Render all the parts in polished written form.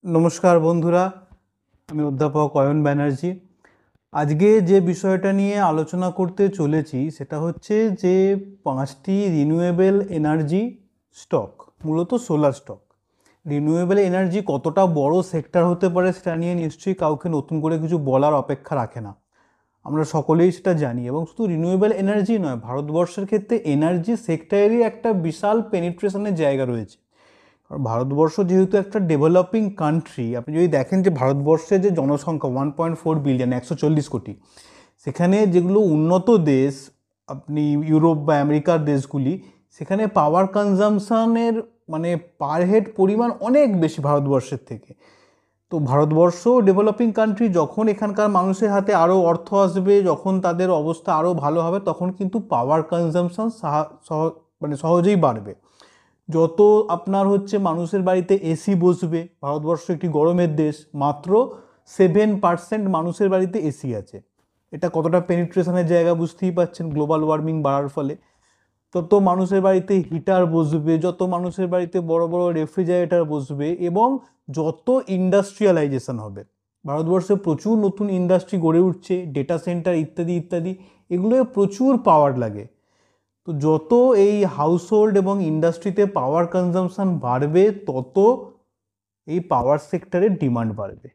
নমস্কার বন্ধুরা, আমি অধ্যাপক অয়ন ব্যানার্জি। আজকে যে বিষয়টা নিয়ে আলোচনা করতে চলেছি সেটা হচ্ছে যে 5টি রিনিউয়েবল এনার্জি স্টক, মূলত সোলার স্টক। রিনিউয়েবল এনার্জি কতটা বড় সেক্টর হতে পারে সেটা নিয়ে নিশ্চয়ই কাউকে নতুন করে কিছু বলার অপেক্ষা রাখে না, আমরা সকলেই সেটা জানি। এবং শুধু রিনিউয়েবল এনার্জি নয়, ভারতবর্ষের ক্ষেত্রে এনার্জি সেক্টরেরই একটা বিশাল পেনিট্রেশনের জায়গা রয়েছে। কারণ ভারতবর্ষ যেহেতু একটা ডেভেলপিং কান্ট্রি, আপনি যদি দেখেন যে ভারতবর্ষের যে জনসংখ্যা 1.4 বিলিয়ন, 140 কোটি, সেখানে যেগুলো উন্নত দেশ, আপনি ইউরোপ বা আমেরিকার দেশগুলি, সেখানে পাওয়ার কনজামশনের মানে পার হেড পরিমাণ অনেক বেশি ভারতবর্ষের থেকে। তো ভারতবর্ষ ডেভেলপিং কান্ট্রি, যখন এখানকার মানুষের হাতে আরও অর্থ আসবে, যখন তাদের অবস্থা আরও ভালো হবে, তখন কিন্তু পাওয়ার কনজামশন সহজেই বাড়বে। যত আপনার হচ্ছে মানুষের বাড়িতে এসি বসবে, ভারতবর্ষ একটি গরমের দেশ, মাত্র 7% মানুষের বাড়িতে এসি আছে। এটা কতটা পেনিট্রেশনের জায়গা বুঝতেই পাচ্ছেন, গ্লোবাল ওয়ার্মিং বাড়ার ফলে। তত মানুষের বাড়িতে হিটার বসবে, যত মানুষের বাড়িতে বড় বড় রেফ্রিজারেটর বসবে, এবং যত ইন্ডাস্ট্রিয়ালাইজেশন হবে, ভারতবর্ষে প্রচুর নতুন ইন্ডাস্ট্রি গড়ে উঠছে, ডেটা সেন্টার ইত্যাদি ইত্যাদি, এগুলোয় প্রচুর পাওয়ার লাগে। তো যত এই হাউসহোল্ড এবং ইন্ডাস্ট্রিতে পাওয়ার কনজামশন বাড়বে, তত এই পাওয়ার সেক্টরের ডিমান্ড বাড়বে।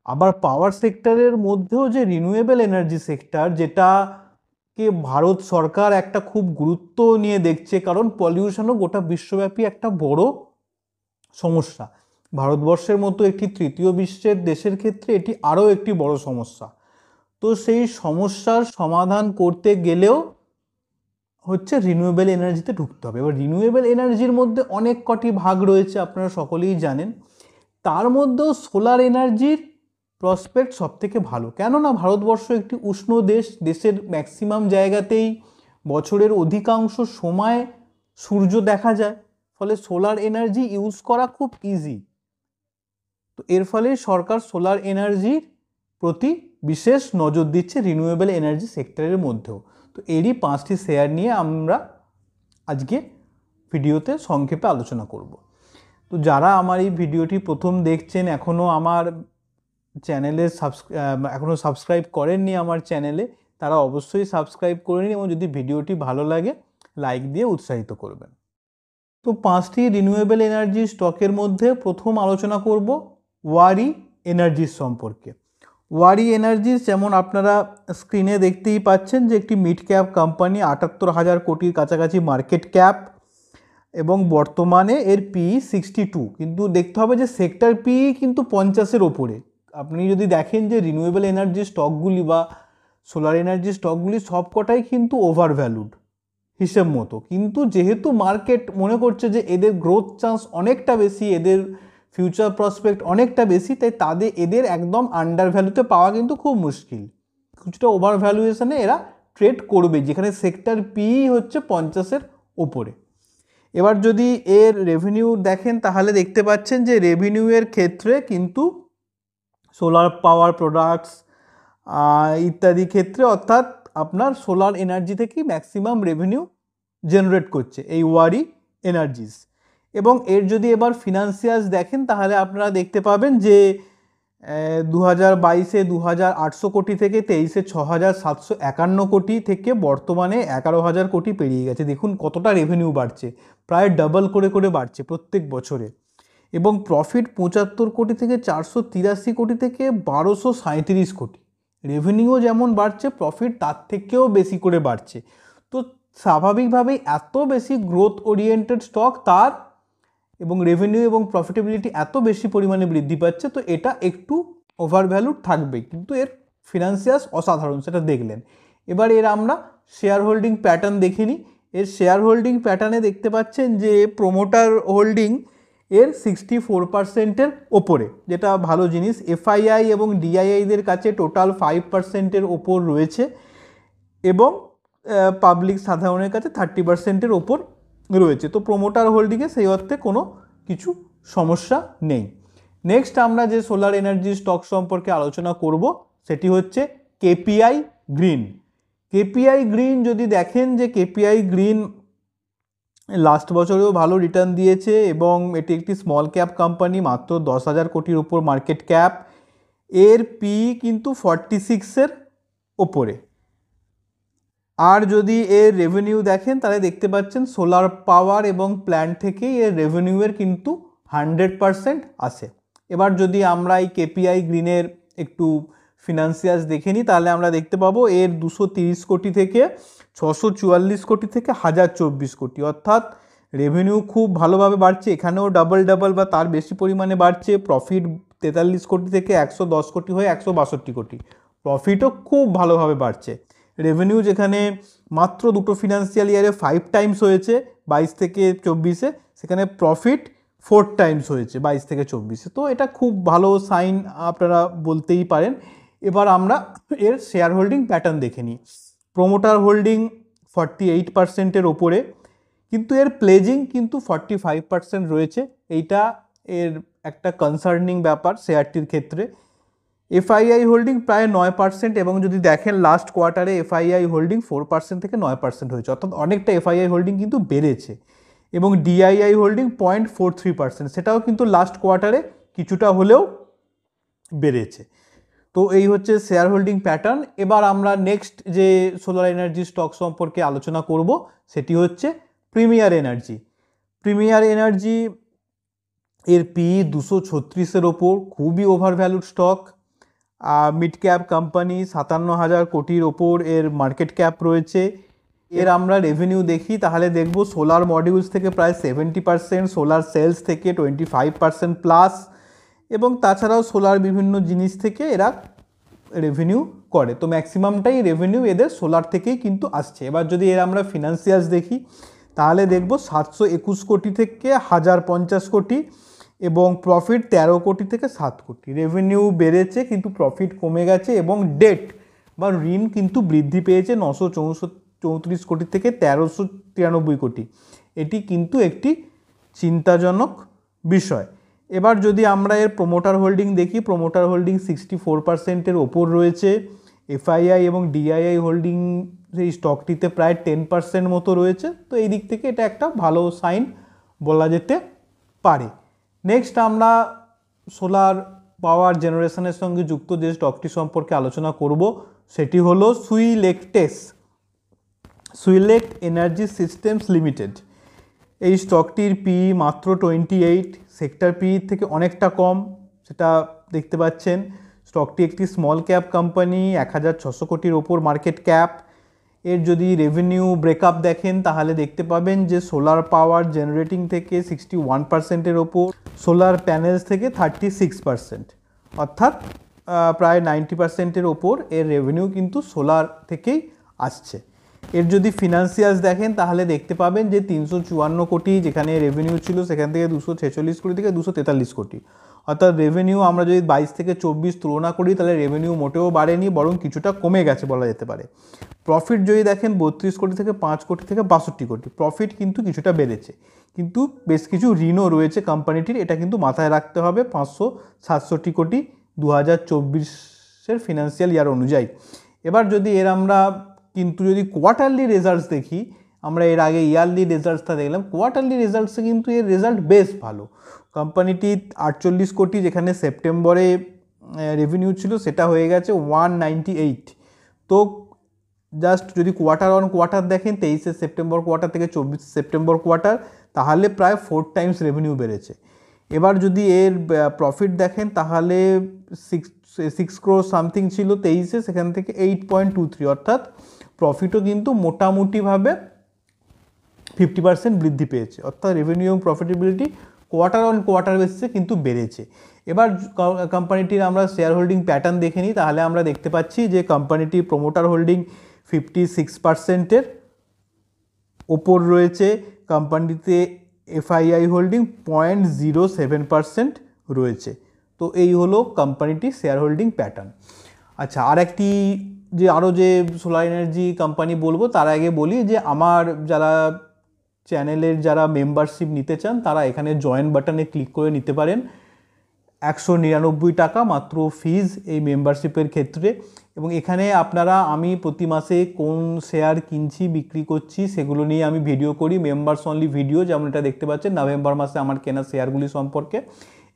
আবার পাওয়ার সেক্টরের মধ্যেও যে রিনিউয়েবল এনার্জি সেক্টর, যেটাকে ভারত সরকার একটা খুব গুরুত্ব নিয়ে দেখছে, কারণ পলিউশনও গোটা বিশ্বব্যাপী একটা বড় সমস্যা। ভারতবর্ষের মতো একটি তৃতীয় বিশ্বের দেশের ক্ষেত্রে এটি আরও একটি বড় সমস্যা। তো সেই সমস্যার সমাধান করতে গেলেও হচ্ছে রিনিউয়েবল এনার্জিতে ঢুকতে হবে। এবার রিনিউয়েবল এনার্জির মধ্যে অনেক কটি ভাগ রয়েছে, আপনারা সকলেই জানেন। তার মধ্যেও সোলার এনার্জির প্রসপেক্ট সব থেকে ভালো, কেননা ভারতবর্ষ একটি উষ্ণ দেশ, দেশের ম্যাক্সিমাম জায়গাতেই বছরের অধিকাংশ সময় সূর্য দেখা যায়, ফলে সোলার এনার্জি ইউজ করা খুব ইজি। তো এর ফলে সরকার সোলার এনার্জির প্রতি বিশেষ নজর দিচ্ছে রিনিউয়েবল এনার্জি সেক্টরের মধ্যেও। তো এরই 5টি শেয়ার নিয়ে আমরা আজকে ভিডিওতে সংক্ষেপে আলোচনা করব। তো যারা আমার এই ভিডিওটি প্রথম দেখছেন, এখনও আমার চ্যানেলে এখনও সাবস্ক্রাইব করেননি আমার চ্যানেলে, তারা অবশ্যই সাবস্ক্রাইব করে নিন, এবং যদি ভিডিওটি ভালো লাগে লাইক দিয়ে উৎসাহিত করবেন। তো 5টি রিনিউয়েবল এনার্জি স্টকের মধ্যে প্রথম আলোচনা করব ওয়ারি এনার্জিস সম্পর্কে। ওয়ারি এনার্জিস, যেমন আপনারা স্ক্রিনে দেখতেই পাচ্ছেন, যে একটি মিড ক্যাপ কোম্পানি, 78,000 কোটির কাছাকাছি মার্কেট ক্যাপ, এবং বর্তমানে এর পি 62। কিন্তু দেখতে হবে যে সেক্টর পি কিন্তু 50-এর ওপরে। আপনি যদি দেখেন যে রিনিউয়েবল এনার্জি স্টকগুলি বা সোলার এনার্জি স্টকগুলি সবকটাই কিন্তু ওভার ভ্যালুড হিসেব মতো, কিন্তু যেহেতু মার্কেট মনে করছে যে এদের গ্রোথ চান্স অনেকটা বেশি, এদের ফিউচার প্রসপেক্ট অনেকটা বেশি, তাই এদের একদম আন্ডার ভ্যালুতে পাওয়া কিন্তু খুব মুশকিল। কিছুটা ওভার ভ্যালুয়েশনে এরা ট্রেড করবে, যেখানে সেক্টর পি হচ্ছে 50-এর ওপরে। এবার যদি এর রেভিনিউ দেখেন, তাহলে দেখতে পাচ্ছেন যে রেভিনিউয়ের ক্ষেত্রে কিন্তু সোলার পাওয়ার প্রোডাক্টস ইত্যাদি ক্ষেত্রে, অর্থাৎ আপনার সোলার এনার্জি থেকেই ম্যাক্সিমাম রেভিনিউ জেনারেট করছে এই ওয়ারি এনার্জিস। এবং এর যদি এবার ফিনান্সিয়ালস দেখেন, তাহলে আপনারা দেখতে পাবেন যে 2022-এ 2,800 কোটি থেকে 23-এ 6,751 কোটি থেকে বর্তমানে 11,000 কোটি পেরিয়ে গেছে। দেখুন কতটা রেভিনিউ বাড়ছে, প্রায় ডাবল করে করে বাড়ছে প্রত্যেক বছরে। এবং প্রফিট 75 কোটি থেকে 483 কোটি থেকে 1,237 কোটি। রেভিনিউও যেমন বাড়ছে, প্রফিট তার থেকেও বেশি করে বাড়ছে। তো স্বাভাবিকভাবেই এত বেশি গ্রোথ ওরিয়েন্টেড স্টক, তার এবং রেভিনিউ এবং প্রফিটেবিলিটি এত বেশি পরিমাণে বৃদ্ধি পাচ্ছে, তো এটা একটু ওভার ভ্যালুড থাকবে, কিন্তু এর ফিনান্সিয়ালস অসাধারণ, সেটা দেখলেন। এবার এর আমরা শেয়ার হোল্ডিং প্যাটার্ন দেখে নিই। এর শেয়ার হোল্ডিং প্যাটার্নে দেখতে পাচ্ছেন যে প্রোমোটার হোল্ডিং এর 64%-এর ওপরে, যেটা ভালো জিনিস। এফআইআই এবং ডিআইআইদের কাছে টোটাল 5%-এর ওপর রয়েছে, এবং পাবলিক সাধারণের কাছে 30%-এর ওপর রয়েছে। তো প্রোমোটার হোল্ডিংয়ে সেই অর্থে কোনো কিছু সমস্যা নেই। নেক্সট আমরা যে সোলার এনার্জি স্টক সম্পর্কে আলোচনা করব, সেটি হচ্ছে কেপিআই গ্রিন। কেপিআই গ্রিন যদি দেখেন, যে কেপিআই গ্রিন লাস্ট বছরেও ভালো রিটার্ন দিয়েছে এবং এটি একটি স্মল ক্যাপ কোম্পানি, মাত্র 10,000 কোটির ওপর মার্কেট ক্যাপ। এর পি কিন্তু 46-এর ওপরে। আর যদি এর রেভিনিউ দেখেন তাহলে দেখতে পাচ্ছেন সোলার পাওয়ার এবং প্ল্যান্ট থেকেই এর রেভিনিউয়ের কিন্তু 100% আসে। এবার যদি আমরা এই কেপিআই গ্রিনের একটু ফিনান্সিয়ালস দেখে নিই তাহলে আমরা দেখতে পাবো এর 230 কোটি থেকে 644 কোটি থেকে 1024 কোটি, অর্থাৎ রেভিনিউ খুব ভালোভাবে বাড়ছে, এখানেও ডাবল বা তার বেশি পরিমাণে বাড়ছে। প্রফিট 43 কোটি থেকে 110 কোটি হয়ে 162 কোটি, প্রফিটও খুব ভালোভাবে বাড়ছে। রেভিনিউ যেখানে মাত্র দুটো ফিনান্সিয়াল ইয়ারে 5 টাইমস হয়েছে 22 থেকে 24-এ, সেখানে প্রফিট 4 টাইমস হয়েছে 22 থেকে 24-এ। তো এটা খুব ভালো সাইন আপনারা বলতেই পারেন। এবার আমরা এর শেয়ার হোল্ডিং প্যাটার্ন দেখে নিই। প্রোমোটার হোল্ডিং 48%-এর ওপরে, কিন্তু এর প্লেজিং কিন্তু 45% রয়েছে। এইটা এর একটা কনসার্নিং ব্যাপার শেয়ারটির ক্ষেত্রে। এফআইআই হোল্ডিং প্রায় 9%, এবং যদি দেখেন লাস্ট কোয়ার্টারে এফআইআই হোল্ডিং 4% থেকে 9% হয়েছে, অর্থাৎ অনেকটা এফআইআই হোল্ডিং কিন্তু বেড়েছে। এবং ডিআইআই হোল্ডিং 0.43%, সেটাও কিন্তু লাস্ট কোয়ার্টারে কিছুটা হলেও বেড়েছে। তো এই হচ্ছে শেয়ার হোল্ডিং প্যাটার্ন। এবার আমরা নেক্সট যে সোলার এনার্জি স্টক সম্পর্কে আলোচনা করব সেটি হচ্ছে প্রিমিয়ার এনার্জি। প্রিমিয়ার এনার্জি এর পি 236-এর ওপর, খুবই over valued stock. Mid cap company, 57,000 কোটির ওপর এর মার্কেট ক্যাপ রয়েছে। এর আমরা রেভিনিউ দেখি তাহলে দেখব সোলার মডিউলস থেকে প্রায় 70%, সোলার সেলস থেকে 25% প্লাস, এবং তাছাড়াও সোলার বিভিন্ন জিনিস থেকে এরা রেভিনিউ করে। তো ম্যাক্সিমামটাই রেভিনিউ এদের সোলার থেকেই কিন্তু আসছে। এবার যদি এর আমরা ফিনান্সিয়ালস দেখি তাহলে দেখব 721 কোটি থেকে 1050 কোটি, এবং প্রফিট 13 কোটি থেকে 7 কোটি। রেভিনিউ বেড়েছে কিন্তু প্রফিট কমে গেছে, এবং ডেট বা ঋণ কিন্তু বৃদ্ধি পেয়েছে 934 কোটি থেকে 1393 কোটি। এটি কিন্তু একটি চিন্তাজনক বিষয়। এবার যদি আমরা এর প্রোমোটার হোল্ডিং দেখি, প্রোমোটার হোল্ডিং 64%-এর ওপর রয়েছে। এফআইআই এবং ডিআইআই হোল্ডিং এই স্টকটিতে প্রায় 10% মতো রয়েছে। তো এই দিক থেকে এটা একটা ভালো সাইন বলা যেতে পারে। নেক্সট আমরা সোলার পাওয়ার জেনারেশনের সঙ্গে যুক্ত যে স্টকটি সম্পর্কে আলোচনা করব সেটি হলো সুইলেক্ট এনার্জি সিস্টেমস লিমিটেড। এই স্টকটির পি মাত্র 28, সেক্টর পি থেকে অনেকটা কম, সেটা দেখতে পাচ্ছেন। স্টকটি একটি স্মল ক্যাপ কোম্পানি, 1600 কোটির ওপর মার্কেট ক্যাপ। এর যদি রেভিনিউ ব্রেকআপ দেখেন তাহলে দেখতে পাবেন যে সোলার পাওয়ার জেনারেটিং থেকে 61%-এর ওপর, সোলার প্যানেলস থেকে 36%, অর্থাৎ প্রায় 90%-এর ওপর এর রেভিনিউ কিন্তু সোলার থেকেই আসছে। এর যদি ফিনান্সিয়ালস দেখেন তাহলে দেখতে পাবেন যে 354 কোটি যেখানে রেভিনিউ ছিল সেখান থেকে 246 কোটি থেকে 243 কোটি, অর্থাৎ রেভিনিউ আমরা যদি 22 থেকে 24 তুলনা করি তাহলে রেভিনিউ মোটেও বাড়েনি, বরং কিছুটা কমে গেছে বলা যেতে পারে। প্রফিট যদি দেখেন 32 কোটি থেকে 5 কোটি থেকে 62 কোটি, প্রফিট কিন্তু কিছুটা বেড়েছে, কিন্তু বেশ কিছু ঋণও রয়েছে কোম্পানিটির, এটা কিন্তু মাথায় রাখতে হবে। 567 কোটি 2024-এর ফিনান্সিয়াল ইয়ার অনুযায়ী। এবার যদি এর আমরা কিন্তু যদি কোয়ার্টারলি রেজাল্টস দেখি, আমরা এর আগে ইয়ারলি রেজাল্টসটা দেখলাম, কোয়ার্টারলি রেজাল্টসে কিন্তু এর রেজাল্ট বেশ ভালো। কোম্পানিটি 48 কোটি যেখানে সেপ্টেম্বরে রেভিনিউ ছিল সেটা হয়ে গেছে 198। তো জাস্ট যদি কোয়ার্টার অন কোয়ার্টার দেখেন 23 সেপ্টেম্বর কোয়ার্টার থেকে 24 সেপ্টেম্বর কোয়ার্টার, তাহলে প্রায় 4 টাইমস রেভিনিউ বেড়েছে। এবার যদি এর প্রফিট দেখেন তাহলে 6 crore সামথিং ছিল 23-এ, সেখান থেকে 8.23, অর্থাৎ প্রফিটও কিন্তু মোটামুটিভাবে 50% বৃদ্ধি পেয়েছে, অর্থাৎ রেভিনিউ এবং প্রফিটেবিলিটি কোয়ার্টার অন কোয়ার্টার বেসিসে কিন্তু বেড়েছে। এবার কোম্পানিটির আমরা শেয়ার হোল্ডিং প্যাটার্ন দেখে নিই তাহলে আমরা দেখতে পাচ্ছি যে কোম্পানিটির প্রোমোটার হোল্ডিং 56%-এর ওপর রয়েছে। কোম্পানিতে এফআইআই হোল্ডিং 0.07% রয়েছে। তো এই হলো কোম্পানিটির শেয়ার হোল্ডিং প্যাটার্ন। আচ্ছা, আরও যে সোলার এনার্জি কোম্পানি বলবো তার আগে বলি যে আমার যারা চ্যানেলের যারা মেম্বারশিপ নিতে চান তারা এখানে জয়েন বাটনে ক্লিক করে নিতে পারেন। 199 টাকা মাত্র ফিজ এই মেম্বারশিপের ক্ষেত্রে। এবং এখানে আপনারা আমি প্রতি মাসে কোন শেয়ার কিনছি বিক্রি করছি সেগুলো নিয়ে আমি ভিডিও করি, মেম্বার্স অনলি ভিডিও, যেমন এটা দেখতে পাচ্ছেন নভেম্বর মাসে আমার কেনা শেয়ারগুলি সম্পর্কে।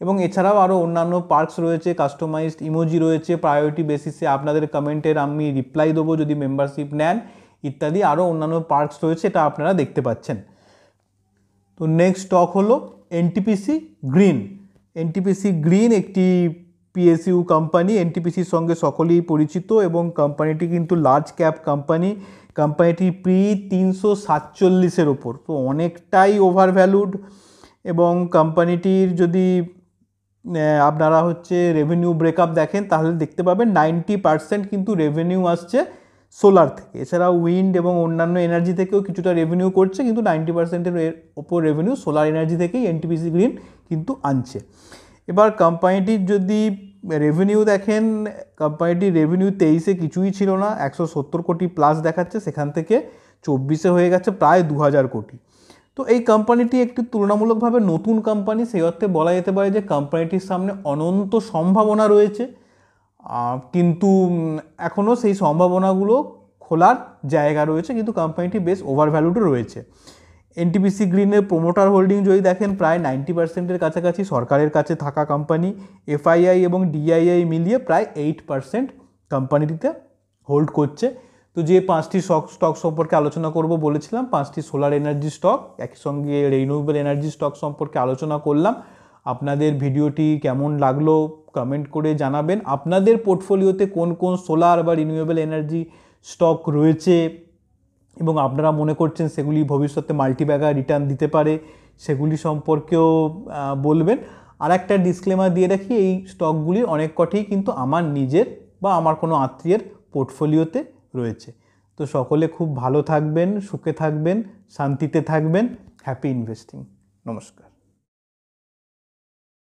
এবং এছাড়াও আরও অন্যান্য পার্কস রয়েছে, কাস্টমাইজড ইমোজি রয়েছে, প্রায়োরিটি বেসিসে আপনাদের কমেন্টের আমি রিপ্লাই দেবো যদি মেম্বারশিপ নেন, ইত্যাদি আরও অন্যান্য পার্কস রয়েছে, এটা আপনারা দেখতে পাচ্ছেন। তো নেক্সট স্টক হলো এনটিপিসি গ্রিন। এনটিপিসি গ্রিন একটি পিএসইউ কোম্পানি। এনটিপিসির সঙ্গে সকলেই পরিচিত এবং কোম্পানিটি কিন্তু লার্জ ক্যাপ কোম্পানি। কোম্পানিটি প্রি 347-এর ওপর, তো অনেকটাই ওভার ভ্যালুড। এবং কোম্পানিটির যদি আপনারা রেভিনিউ ব্রেকআপ দেখেন তাহলে দেখতে পাবেন 90% কিন্তু রেভিনিউ আসছে সোলার থেকে। এছাড়াও উইন্ড এবং অন্যান্য এনার্জি থেকেও কিছুটা রেভিনিউ করছে, কিন্তু 90%-এর ওপর রেভিনিউ সোলার এনার্জি থেকেই এনটিপিসি গ্রিন কিন্তু আনছে। এবার কোম্পানিটির যদি রেভিনিউ দেখেন, কোম্পানিটির রেভিনিউ 23-এ কিছুই ছিল না, 170 কোটি প্লাস দেখাচ্ছে, সেখান থেকে 24-এ হয়ে গেছে প্রায় 2000 কোটি। তো এই কোম্পানিটি একটি তুলনামূলকভাবে নতুন কোম্পানি, সেই অর্থে বলা যেতে পারে যে কোম্পানিটির সামনে অনন্ত সম্ভাবনা রয়েছে, কিন্তু এখনও সেই সম্ভাবনাগুলো খোলার জায়গা রয়েছে, কিন্তু কোম্পানিটি বেশ ওভারভ্যালুডও রয়েছে। এনটিপিসি গ্রিনের প্রোমোটার হোল্ডিং যদি দেখেন প্রায় 90%-এর কাছাকাছি সরকারের কাছে থাকা কোম্পানি। এফআইআই এবং ডিআইআই মিলিয়ে প্রায় 8% কোম্পানিটিতে হোল্ড করছে। তো যে 5টি স্টক সম্পর্কে আলোচনা করব বলেছিলাম, 5টি সোলার এনার্জি স্টক, একই সঙ্গে রিনিউয়েবল এনার্জি স্টক সম্পর্কে আলোচনা করলাম। আপনাদের ভিডিওটি কেমন লাগলো কমেন্ট করে জানাবেন। আপনাদের পোর্টফোলিওতে কোন কোন সোলার বা রিনিউয়েবল এনার্জি স্টক রয়েছে এবং আপনারা মনে করছেন সেগুলি ভবিষ্যতে মাল্টিব্যাগার রিটার্ন দিতে পারে, সেগুলি সম্পর্কেও বলবেন। আর একটা ডিসক্লেমার দিয়ে রাখি, এই স্টকগুলির অনেক কটিই কিন্তু আমার নিজের বা আমার কোনো আত্মীয়ের পোর্টফোলিওতে রয়েছে। তো সকলে খুব ভালো থাকবেন, সুখে থাকবেন, শান্তিতে থাকবেন। Happy investing. নমস্কার।